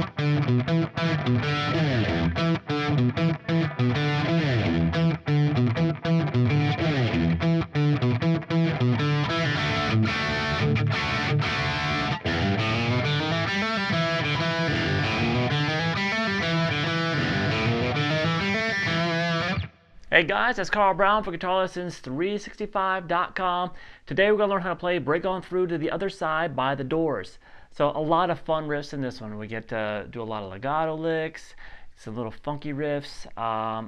Hey guys, it's Carl Brown for GuitarLessons365.com. Today we're going to learn how to play Break On Through to the Other Side by The Doors. So a lot of fun riffs in this one. We get to do a lot of legato licks, some little funky riffs,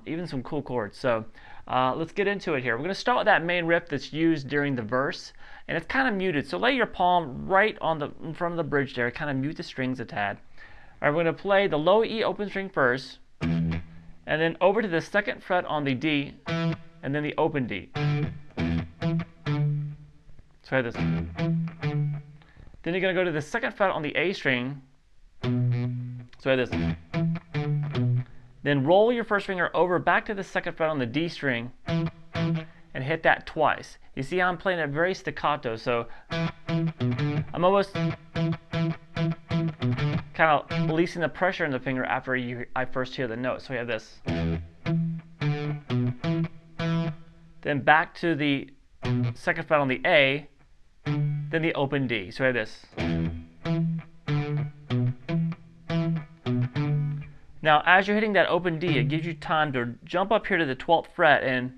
even some cool chords. So let's get into it here. We're going to start with that main riff that's used during the verse, and it's kind of muted. So lay your palm right in front of the bridge there, kind of mute the strings a tad. All right, we're going to play the low E open string first, and then over to the second fret on the D, and then the open D. Try this. Then you're going to go to the second fret on the A string. Try this. Then roll your first finger over back to the second fret on the D string and hit that twice. You see how I'm playing it very staccato, so I'm almost kind of releasing the pressure in the finger after I first hear the note. So we have this. Then back to the second fret on the A, then the open D. So we have this. Now as you're hitting that open D, it gives you time to jump up here to the 12th fret and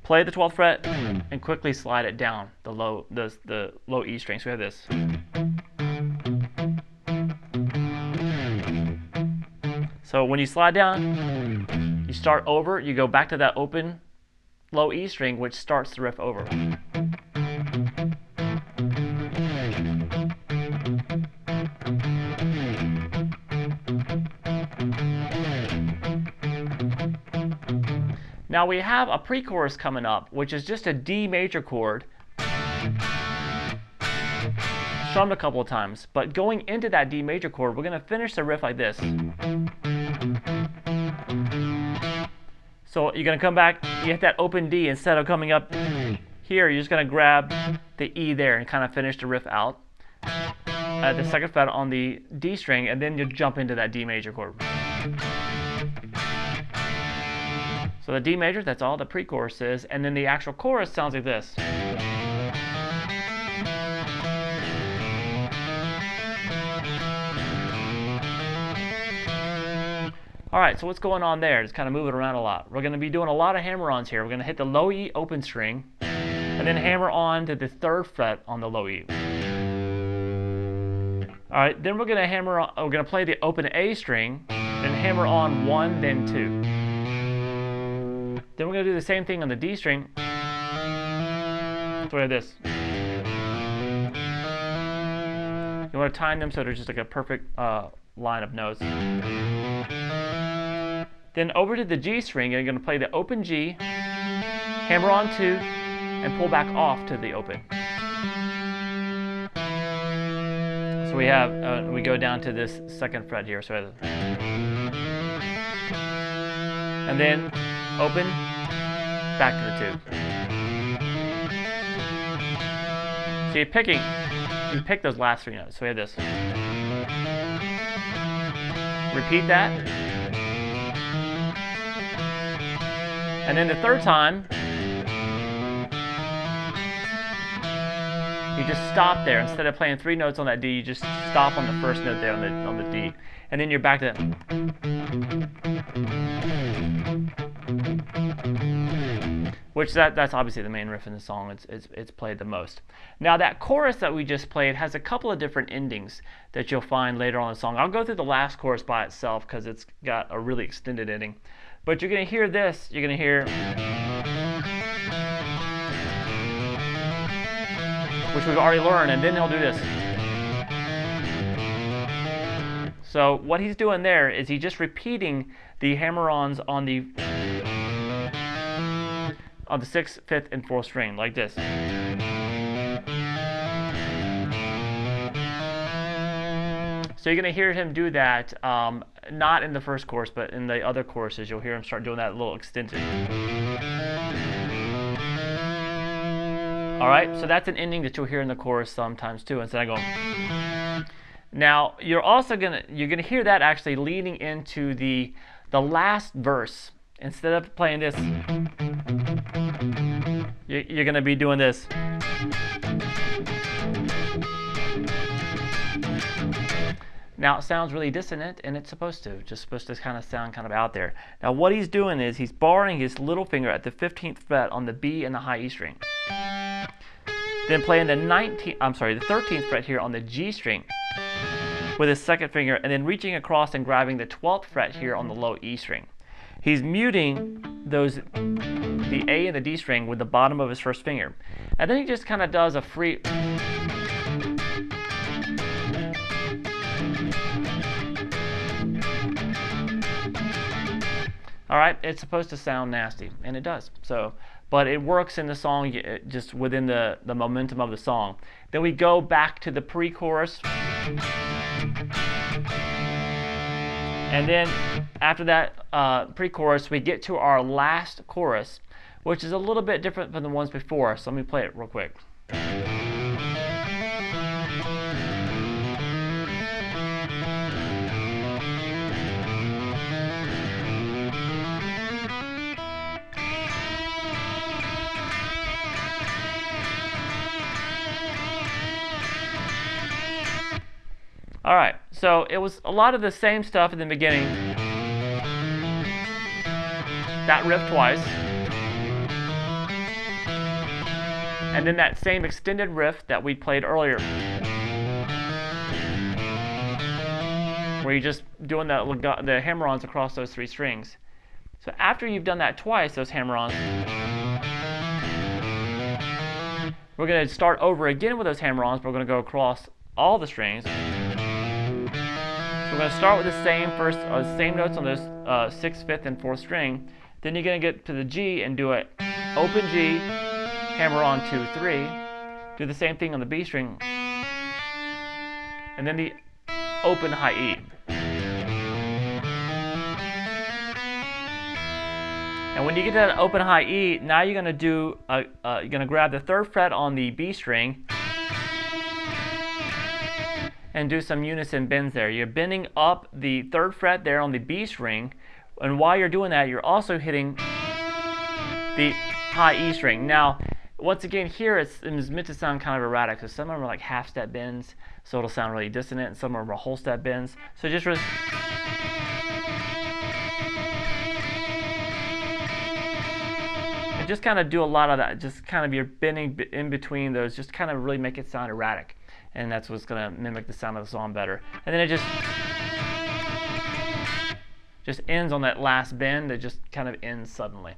play the 12th fret and quickly slide it down the low E string. So we have this. So when you slide down, you start over, you go back to that open low E string, which starts the riff over. Now we have a pre-chorus coming up, which is just a D major chord, strummed a couple of times. But going into that D major chord, we're going to finish the riff like this. So you're going to come back, you hit that open D, instead of coming up here, you're just going to grab the E there and kind of finish the riff out at the second fret on the D string, and then you jump into that D major chord. So the D major, that's all the pre-chorus is, and then the actual chorus sounds like this. Alright, so what's going on there? It's kind of moving around a lot. We're going to be doing a lot of hammer-ons here. We're going to hit the low E open string, and then hammer on to the 3rd fret on the low E. Alright, then we're going to play the open A string, then hammer on 1, then 2. Then we're going to do the same thing on the D string. So we have this. You want to time them so there's just like a perfect line of notes. Then over to the G string, you're going to play the open G, hammer on 2, and pull back off to the open. So we have, we go down to this 2nd fret here. So and then open, back to the 2. So you pick those last 3 notes. So we have this. Repeat that. And then the 3rd time, you just stop there. Instead of playing 3 notes on that D, you just stop on the 1st note there on the D. And then you're back to that. Which that's obviously the main riff in the song. It's played the most. Now that chorus that we just played has a couple of different endings that you'll find later on in the song. I'll go through the last chorus by itself because it's got a really extended ending. But you're going to hear this. You're going to hear, which we've already learned, and then he'll do this. So what he's doing there is he's just repeating the hammer-ons on the 6th, 5th, and 4th string, like this. So you're going to hear him do that, not in the first chorus, but in the other choruses, you'll hear him start doing that little extension. Alright, so that's an ending that you'll hear in the chorus sometimes too, instead of going. Now you're also gonna hear that actually leading into the last verse. Instead of playing this, you're gonna be doing this. Now it sounds really dissonant, and it's supposed to kind of sound kind of out there. Now what he's doing is he's borrowing his little finger at the 15th fret on the B and the high E string. Then playing the 13th fret here on the G string with his second finger, and then reaching across and grabbing the 12th fret here on the low E string. He's muting the A and the D string with the bottom of his first finger. And then he just kind of does a free... Alright, it's supposed to sound nasty, and it does. So, but it works in the song just within the momentum of the song. Then we go back to the pre-chorus. And then after that pre-chorus, we get to our last chorus, which is a little bit different from the ones before. So let me play it real quick. Alright, so it was a lot of the same stuff in the beginning. That riff twice. And then that same extended riff that we played earlier. Where you're just doing the hammer-ons across those three strings. So after you've done that twice, those hammer-ons, we're going to start over again with those hammer-ons, but we're going to go across all the strings. We're going to start with the same notes on those 6th, 5th, and 4th string. Then you're going to get to the G and do it open G, hammer on 2, 3. Do the same thing on the B string, and then the open high E. And when you get to that open high E, now you're going to do you're going to grab the 3rd fret on the B string and do some unison bends there. You're bending up the 3rd fret there on the B string, and while you're doing that, you're also hitting the high E string. Now, once again, here it's meant to sound kind of erratic, so some of them are like half-step bends, so it'll sound really dissonant, and some of them are whole-step bends. So just really... and just kind of do a lot of that, just kind of you're bending in between those, just kind of really make it sound erratic. And that's what's going to mimic the sound of the song better. And then it just ends on that last bend. It just kind of ends suddenly.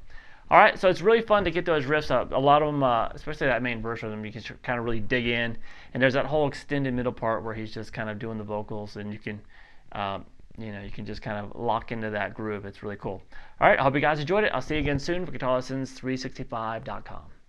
All right, so it's really fun to get those riffs up. A lot of them, especially that main verse of them, you can kind of really dig in. And there's that whole extended middle part where he's just kind of doing the vocals, and you can, you can just kind of lock into that groove. It's really cool. All right, I hope you guys enjoyed it. I'll see you again soon for GuitarLessons365.com.